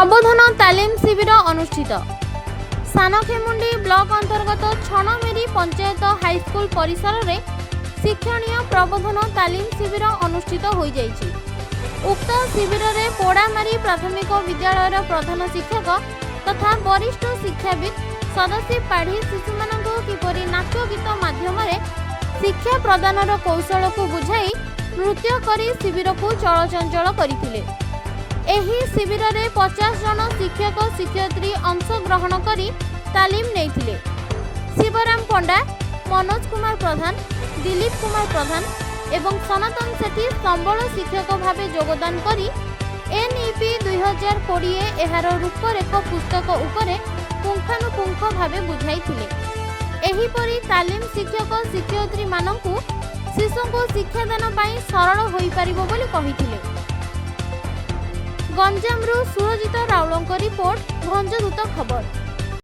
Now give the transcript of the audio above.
प्रबोधन तालीम शिविर अनुष्ठित। सानखेमुंडी ब्लॉक अंतर्गत छणमेरी पंचायत हाईस्कूल परिसर में शिक्षणीय प्रबोधन तालीम शिविर अनुष्ठित हो जाइछि। उक्त शिविर में पोड़ामारी प्राथमिक विद्यालय प्रधान शिक्षक तथा वरिष्ठ शिक्षाविद सदस्य पाढ़ी शिशु किपरि नाच गीत माध्यम शिक्षा प्रदानर कौशल को बुझाई नृत्य करी शिविर को चलचंचल करथिले। एही शिविर में 50 जन शिक्षक शिक्षयित्री अंशग्रहण करी तालीम नेइथिले। शिवराम पंडा, मनोज कुमार प्रधान, दिलीप कुमार प्रधान एवं सनातन सेठी संबल शिक्षक भावे योगदान करी एनईपी 2020 एहार रूपरेख पुस्तक उपरे पुंखानुपुंख भावे बुझाइथिले। एहीपरि तालीम शिक्षक शिक्षयित्री मानकु शिशुको शिक्षादान पाई सरल होई परिबो बोली कहिथिले। गंजामरू सुरजित राउलଙ୍କ रिपोर्ट भंजदूत खबर।